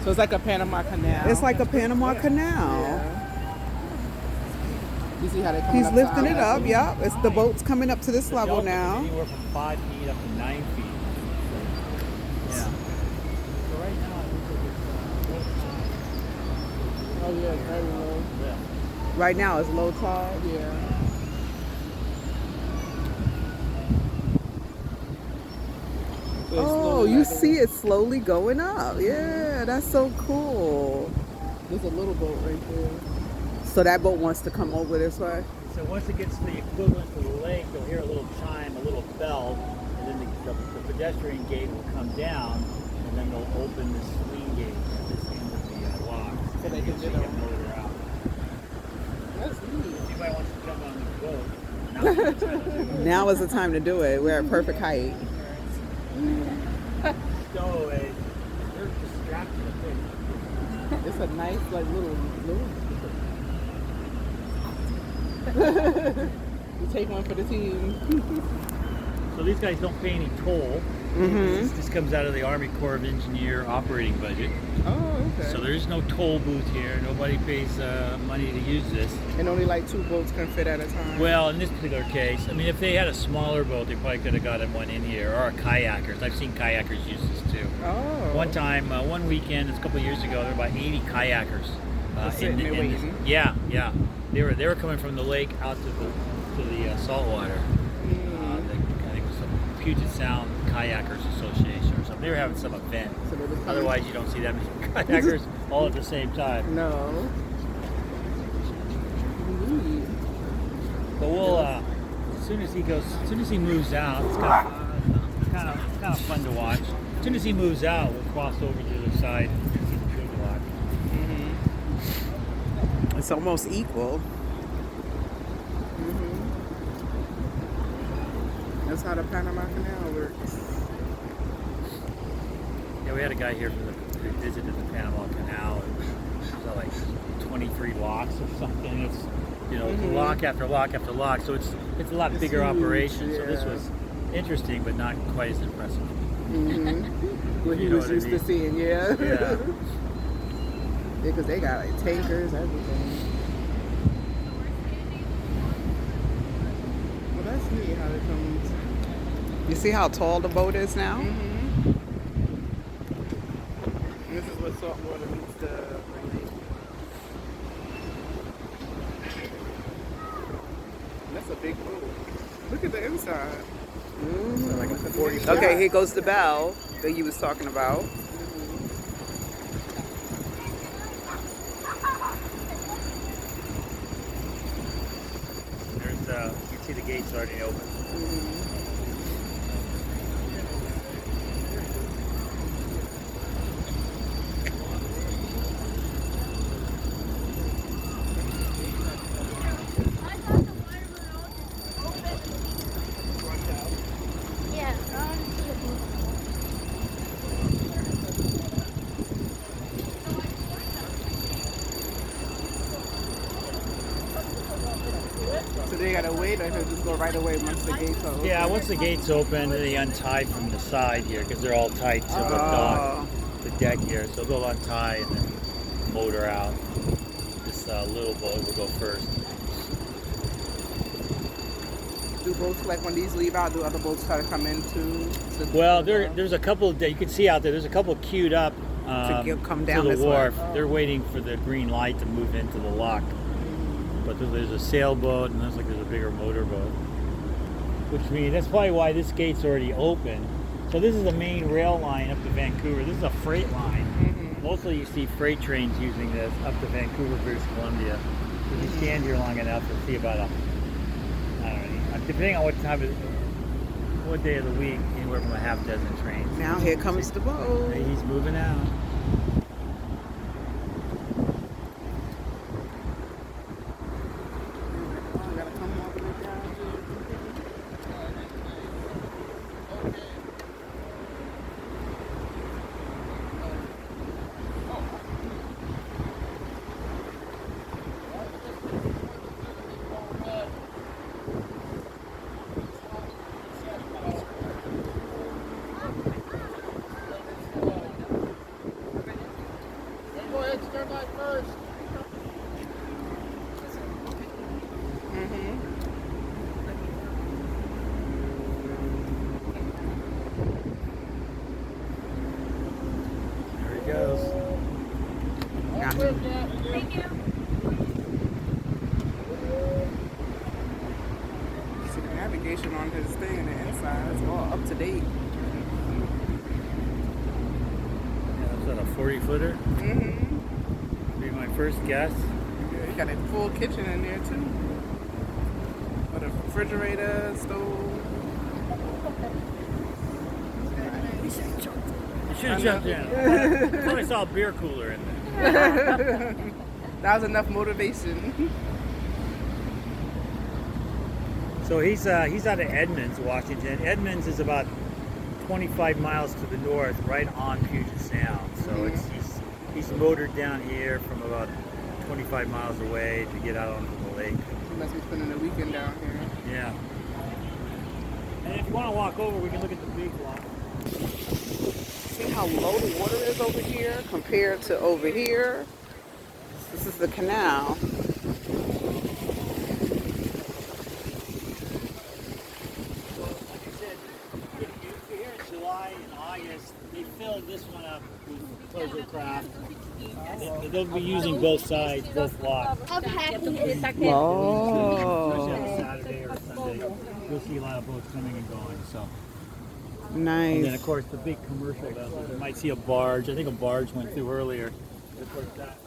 So it's like a Panama Canal. It's like a Panama Canal. Yeah. You see how they come He's up lifting top? it up. Yep. It's the boat's coming up to this level now. Anywhere from 5 feet up to 9 feet. Yeah. So right now, Oh yeah, it's very low. yeah. Right now it's low tide. Yeah. So it's Oh, slowly you like see it slowly going up. Yeah, that's so cool. There's a little boat right there. So that boat wants to come over this way. So once it gets to the equivalent to the lake, you'll hear a little chime, a little bell, and then the pedestrian gate will come down, and then they'll open the swing gate at this end of the lock. So they can get get on. motor out. That's neat. If anybody wants to jump on the boat, Now is the time to do it. We're at perfect height. stowaways, they're distracted. It's a nice like little. You take one for the team. So these guys don't pay any toll. This comes out of the Army Corps of Engineer operating budget. Oh, okay. So there's no toll booth here. Nobody pays money to use this. And only like 2 boats can fit at a time. Well, in this particular case, I mean, if they had a smaller boat, they probably could have gotten one in here, or kayakers. I've seen kayakers use this too. Oh. One time, one weekend, a couple of years ago, there were about 80 kayakers. Sitting there waiting. Yeah. They were coming from the lake out to the saltwater. I think it was some Puget Sound Kayakers Association or something. They were having some event. So they was coming- Otherwise, you don't see that many kayakers all at the same time. No. Neat. But we'll as soon as he moves out, it's kind of fun to watch. As soon as he moves out, we'll cross over to the side and see the big lock. It's almost equal. That's how the Panama Canal works. Yeah, we had a guy here who visited the Panama Canal. And it's like 23 locks or something. It's it's lock after lock after lock. So it's a lot bigger huge, operation. So this yeah. was interesting, but not quite as impressive. What he You know was what I used mean? to seeing, yeah. Yeah. Because they got like tankers, everything. Well, that's neat how it comes. You see how tall the boat is now? This is what saltwater meets the lake. That's a big boat. Look at the inside. Like a 40 Okay, here goes the bell that you was talking about. There's you can see the gates already open. So they gotta wait, or he'll just go right away once the gates are open? Yeah, once the gates open, they untie from the side here because they're all tight to the dock, the deck here. So they'll untie and then motor out. This little boat will go first. Do boats, like when these leave out, do other boats try to come in too? Well, there's a couple that you can see out there. There's a couple queued up come down to the this way. wharf. They're waiting for the green light to move into the lock. But there's a sailboat and looks like there's a bigger motorboat. Which means that's probably why this gate's already open. So this is the main rail line up to Vancouver. This is a freight line. Mostly you see freight trains using this up to Vancouver, British Columbia. If you stand here long enough, you'll see about I don't know, depending on what day of the week, anywhere from a half dozen trains. Now here comes the boat. He's moving out. go ahead and start light first. There he goes. Thank you. See the navigation on his thing and the inside. It's all up to date. Yeah, that's what, a 40-footer? Mm-hmm. Be my first guess. Yeah, you got a full kitchen in there too. With a refrigerator, stove. I should have jumped in. I thought I saw a beer cooler in there. That was enough motivation. So he's out of Edmonds, Washington. Edmonds is about 25 miles to the north, right on Puget Sound. So he's motored down here from about 25 miles away to get out onto the lake. You must be spending the weekend down here. Yeah. And if you want to walk over, we can look at the big lock. See how low the water is over here compared to over here? This is the canal. Like I said, here in July and August, they filled this one up with pleasure craft. They'll be using both sides, both locks. Especially on Oh, a Saturday or Sunday, you'll see a lot of boats coming and going. So, and then of nice. course the big commercial vessels. You might see a barge. I think a barge went through earlier. Of course, that